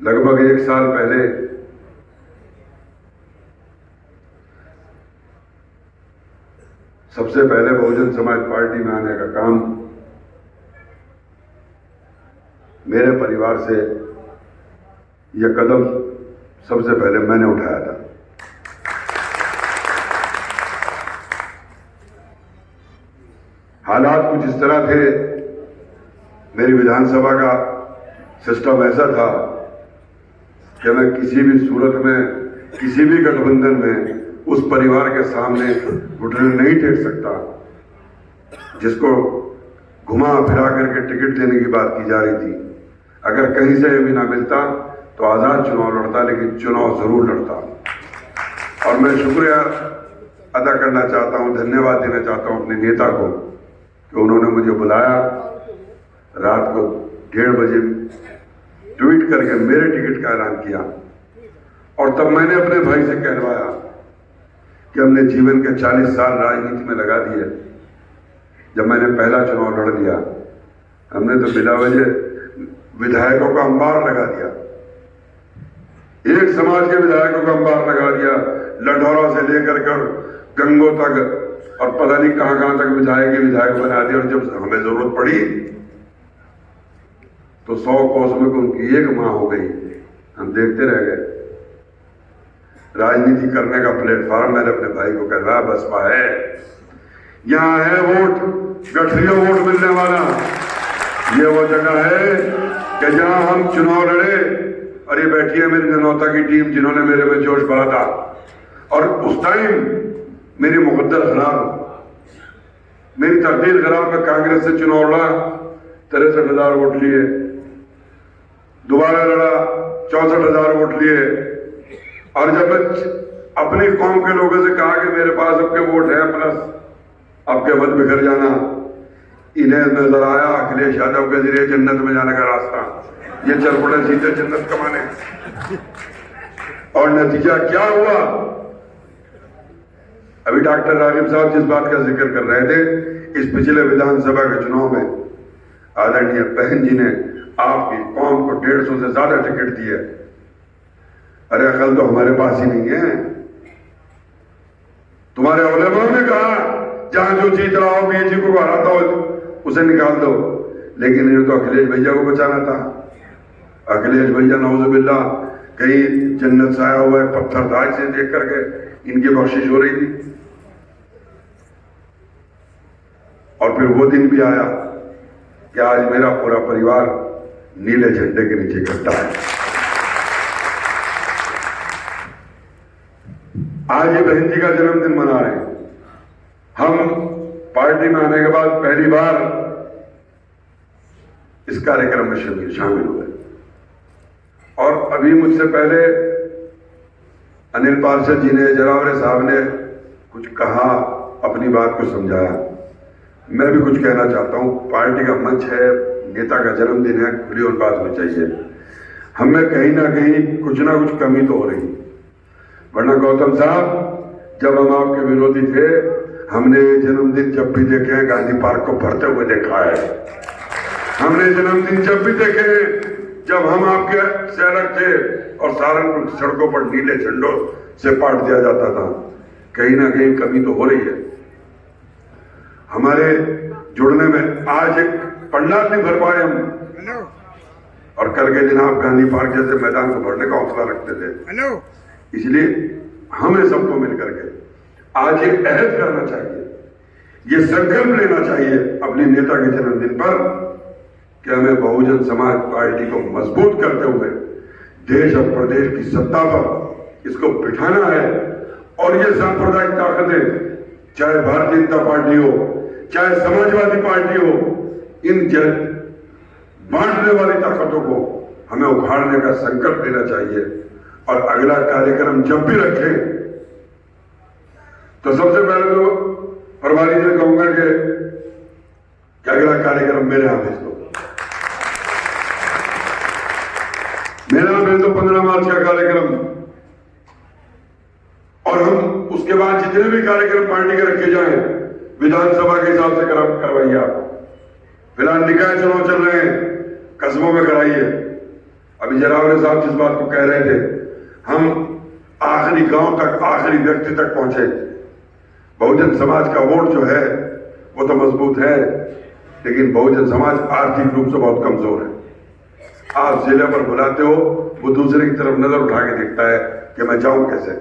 लगभग 1 साल पहले सबसे पहले बहुजन समाज पार्टी में आने का काम मेरे परिवार से यह कदम सबसे पहले मैंने उठाया था। हालात कुछ इस तरह थे, मेरी विधानसभा का सिस्टम ऐसा था कि मैं किसी भी सूरत में, किसी भी गठबंधन में उस परिवार के सामने घुटने नहीं टेक सकता जिसको घुमा फिरा करके टिकट देने की बात की जा रही थी। अगर कहीं से भी ना मिलता तो आजाद चुनाव लड़ता, लेकिन चुनाव जरूर लड़ता। और मैं शुक्रिया अदा करना चाहता हूं, धन्यवाद देना चाहता हूं अपने नेता को कि उन्होंने मुझे बुलाया, रात को 1:30 बजे ट्वीट करके मेरे टिकट का ऐलान किया। और तब मैंने अपने भाई से कहलवाया कि हमने जीवन के 40 साल राजनीति में लगा दिए। जब मैंने पहला चुनाव लड़ लिया, हमने तो बिना वजह विधायकों का अंबार लगा दिया, एक समाज के विधायकों का अंबार लगा दिया, लंढौरा से लेकर कर गंगो तक, और पता नहीं कहां तक विधायक बना दिया। और जब हमें जरूरत पड़ी तो 100 कोस में उनकी एक मां हो गई, हम देखते रह गए। राजनीति करने का प्लेटफॉर्म मैंने अपने भाई को कहना, बसपा है, यहां है वोट, गठरिया वोट मिलने वाला। ये वो जगह है कि जहां हम चुनाव लड़े, और ये बैठी है मेरी जनौता की टीम जिन्होंने मेरे में जोश भरा था। और उस टाइम मेरी मुकद्दर खराब, मेरी तकदीर खराब में कांग्रेस से चुनाव लड़ा, 63,000 वोट लिए, दोबारा लड़ा, 64,000 वोट लिए। और जब मैं अपनी कौम के लोगों से कहा कि मेरे पास आपके वोट है प्लस आपके मत बिखर जाना, इन्हें नजर आया अखिलेश यादव के जरिए जन्नत में जाने का रास्ता, ये चल पड़े सीधे जन्नत कमाने। और नतीजा क्या हुआ? अभी डॉक्टर राजीव साहब जिस बात का जिक्र कर रहे थे, इस पिछले विधानसभा के चुनाव में आदरणीय बहन जी ने आपकी कौम को 150 से ज्यादा टिकट दिए। अरे अकल तो हमारे पास ही नहीं है। तुम्हारे उलेमाओं ने कहा जहां जो जीत रहा हो बीजेपी को हराता हो उसे निकाल दो, लेकिन ये तो अखिलेश भैया को बचाना था। अखिलेश भैया नौजुबिल्ला कहीं जन्नत से आया हुआ है, पत्थर दाग से देख करके इनकी बख्शिश हो रही थी। और फिर वो दिन भी आया कि आज मेरा पूरा परिवार नीले झंडे के नीचे इकट्ठा है। आज ये बहन जी का जन्मदिन मना रहे हैं। हम पार्टी में आने के बाद पहली बार इस कार्यक्रम में शामिल हुए। और अभी मुझसे पहले अनिल पार्षद जी ने, जरावरे साहब ने कुछ कहा, अपनी बात को समझाया। मैं भी कुछ कहना चाहता हूं। पार्टी का मंच है, नेता का जन्मदिन है, खुली और बात होनी चाहिए। हमें कहीं ना कुछ कमी तो हो रही, वरना गौतम साहब जब हम आपके विरोधी थे, हमने जन्मदिन जब भी देखे गांधी पार्क को भरते हुए देखा है। हमने जन्मदिन जब भी देखे जब हम आपके से अलग थे और सहारनपुर की सड़कों पर नीले झंडों से पाट दिया जाता था। कहीं ना कहीं कमी तो हो रही है हमारे जुड़ने में। आज एक पंडाल नहीं भर पाए हम, और कल के दिन आप गांधी पार्क जैसे मैदान को भरने का हौसला रखते थे। इसलिए हमें सबको मिलकर के आज एक अहद करना चाहिए, ये संकल्प लेना चाहिए अपने नेता के जन्मदिन पर कि हमें बहुजन समाज पार्टी को मजबूत करते हुए देश और प्रदेश की सत्ता पर इसको बिठाना है। और ये सांप्रदायिक ताकतें, चाहे भारतीय जनता पार्टी हो, चाहे समाजवादी पार्टी हो, इन बांटने वाली ताकतों को हमें उखाड़ने का संकल्प लेना चाहिए। और अगला कार्यक्रम जब भी रखें तो सबसे पहले तो प्रभारी से कहूंगा कि अगला कार्यक्रम मेरे यहां भेज दो। मेरा भेज दो 15 मार्च का कार्यक्रम। और हम उसके बाद जितने भी कार्यक्रम पार्टी के रखे जाएं विधानसभा के हिसाब से करवाइए। आप फिलहाल निकाय चुनाव चल रहे हैं, कस्बों में कराइए। अभी जरावरे साहब जिस बात को कह रहे थे, हम आखिरी गांव तक, आखिरी व्यक्ति तक पहुंचे। बहुजन समाज का वोट जो है वो तो मजबूत है, लेकिन बहुजन समाज आर्थिक रूप से बहुत कमजोर है। आप जिले पर बुलाते हो, वो दूसरे की तरफ नजर उठा के देखता है कि मैं जाऊं कैसे।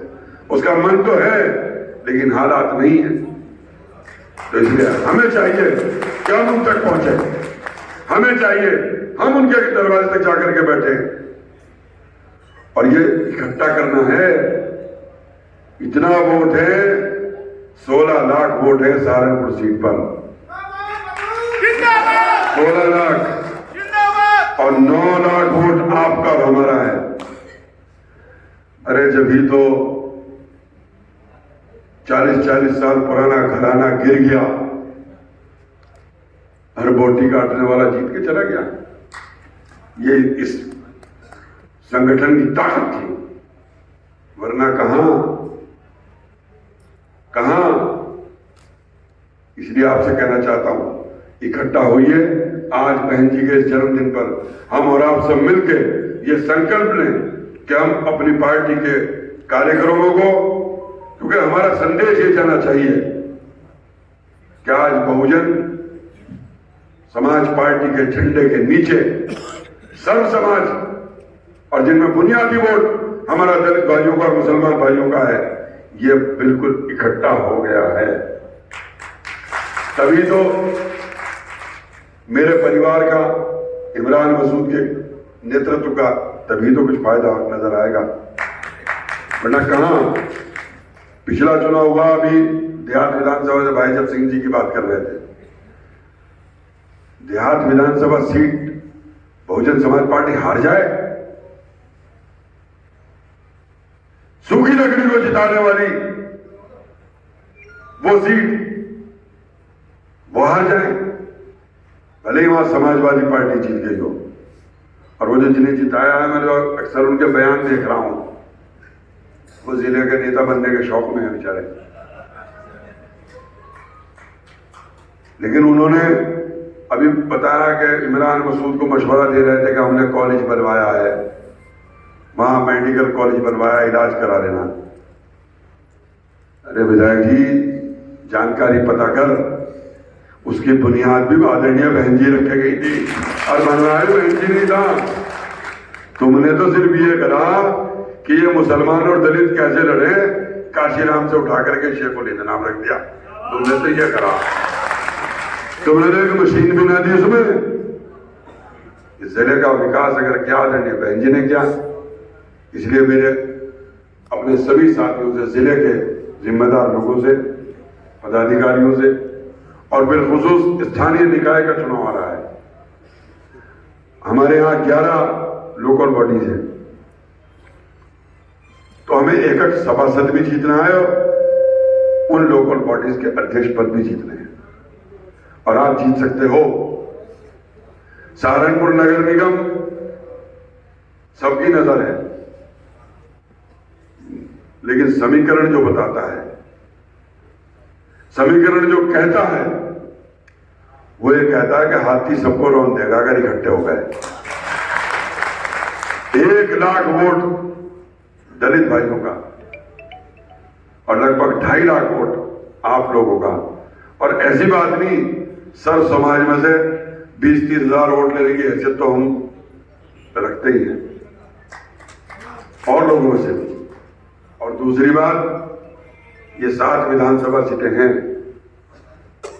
उसका मन तो है लेकिन हालात नहीं है। तो इसलिए हमें चाहिए कि हम उन तक पहुंचे, हमें चाहिए हम उनके दरवाजे तक जाकर के बैठे और ये इकट्ठा करना है। इतना वोट है, 16 लाख वोट है सहारनपुर सीट पर, 16 लाख और 9 लाख वोट आपका और हमारा है। अरे जब ही तो 40-40 साल पुराना घराना गिर गया, हर बोटी काटने वाला जीत के चला गया। ये इस संगठन की ताकत थी, वरना कहां। इसलिए आपसे कहना चाहता हूं, इकट्ठा होइए। आज बहन जी के जन्मदिन पर हम और आप सब मिलकर ये संकल्प लें कि हम अपनी पार्टी के कार्यक्रमों को, क्योंकि हमारा संदेश ये जाना चाहिए कि आज बहुजन समाज पार्टी के झंडे के नीचे सर्व समाज, और जिनमें बुनियादी वोट हमारा दलित भाइयों का और मुसलमान भाइयों का है, ये बिल्कुल इकट्ठा हो गया है। तभी तो मेरे परिवार का, इमरान मसूद के नेतृत्व का तभी तो कुछ फायदा नजर आएगा, वरना कहां। पिछला चुनाव हुआ, अभी देहात विधानसभा से भाई जब सिंह जी की बात कर रहे थे, देहात विधानसभा सीट बहुजन समाज पार्टी हार जाए, सूखी लकड़ी को जिताने वाली वो सीट वो हार जाए, भले ही वहां समाजवादी पार्टी जीत गई हो। और वो जो जिन्हें जिताया है, मैं तो अक्सर उनके बयान देख रहा हूं, वो जिले के नेता बनने के शौक में है बेचारे, लेकिन उन्होंने अभी बताया कि इमरान मसूद को मशवरा दे रहे थे कि हमने कॉलेज बनवाया है, वहां मेडिकल कॉलेज बनवाया, इलाज करा लेना। अरे विधायक जी, जानकारी पता कर, उसकी बुनियाद भी आदरणीय बहन जी रखे गई थी और बनवाया बहन जी नहीं था। तुमने तो सिर्फ ये करा कि ये मुसलमान और दलित कैसे लड़े, काशीराम से उठा करके शेख अली का नाम रख दिया। तुमने तो ये करा, तुमने तो एक मशीन बना दी उसमें। इस जिले का विकास अगर क्या आदरणीय बहन जी ने किया, इसलिए मेरे अपने सभी साथियों से, जिले के जिम्मेदार लोगों से, पदाधिकारियों से, और बिलखुसूस स्थानीय निकाय का चुनाव आ रहा है। हमारे यहाँ 11 लोकल बॉडीज हैं, तो हमें एकक सभासद भी जीतना है और उन लोकल बॉडीज के अध्यक्ष पद भी जीतने हैं। और आप जीत सकते हो। सहारनपुर नगर निगम सबकी नजर है, लेकिन समीकरण जो बताता है, समीकरण जो कहता है, वो ये कहता है कि हाथी सबको रौंद देगा अगर इकट्ठे हो गए। 1 लाख वोट दलित भाइयों का और लगभग 2.5 लाख वोट आप लोगों का। और ऐसी बात नहीं, सर्व समाज में से 20-30 हजार वोट लेने की हैसियत तो हम रखते ही हैं, और लोगों में से भी। और दूसरी बात, ये 7 विधानसभा सीटें हैं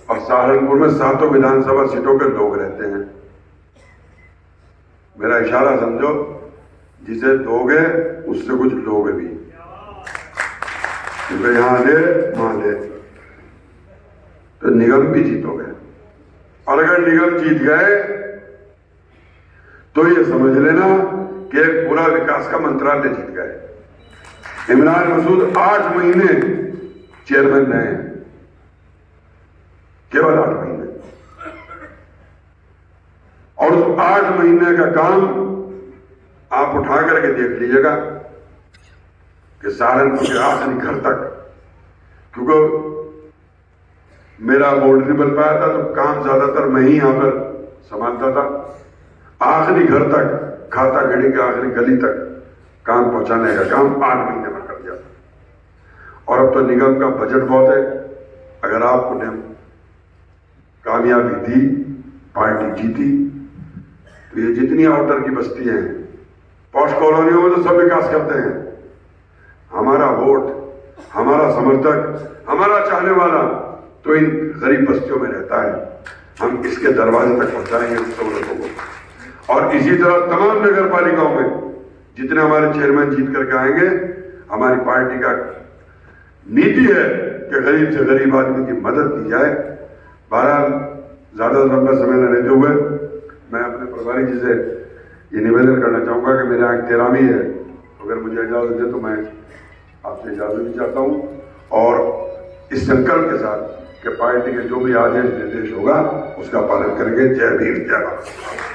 और सहारनपुर में 7 विधानसभा सीटों के लोग रहते हैं। मेरा इशारा समझो, जिसे दोगे उससे कुछ लोगे भी, क्योंकि यहां ले वहां ले तो निगम भी जीतोगे। और अगर निगम जीत गए तो ये समझ लेना कि एक पूरा विकास का मंत्रालय जीत गए। इमरान मसूद 8 महीने चेयरमैन रहे हैं, केवल 8 महीने, और उस 8 महीने का काम आप उठा करके देख लीजिएगा कि सहारनपुर के आखिरी घर तक, क्योंकि मेरा बोर्ड नहीं बन पाया था तो काम ज्यादातर मैं ही यहां पर संभालता था, आखिरी घर तक खाता गढ़ी के आखिरी गली तक काम पहुंचाने का काम 8 महीने में कर दिया। और अब तो निगम का बजट बहुत है। अगर आपने कामयाबी दी, पार्टी जीती, तो ये जितनी आउटर की बस्तियां हैं, पॉश कॉलोनियों में तो सब विकास करते हैं। हमारा वोट, हमारा समर्थक, हमारा चाहने वाला तो इन गरीब बस्तियों में रहता है। हम इसके दरवाजे तक पहुंचाएंगे उन सहूलतों को। और इसी तरह तमाम नगर पालिकाओं में जितने हमारे चेयरमैन जीत करके आएंगे, हमारी पार्टी का नीति है कि गरीब से गरीब आदमी की मदद की जाए। बहरहाल ज्यादा लंबा समय न लेते हुए मैं अपने प्रभारी जी से ये निवेदन करना चाहूंगा कि मेरे यहाँ 13वीं है, अगर मुझे इजाजत दे तो मैं आपसे इजाजत भी चाहता हूं। और इस संकल्प के साथ कि पार्टी के जो भी आदेश निर्देश होगा उसका पालन करेंगे। जय भीम, जय भारत।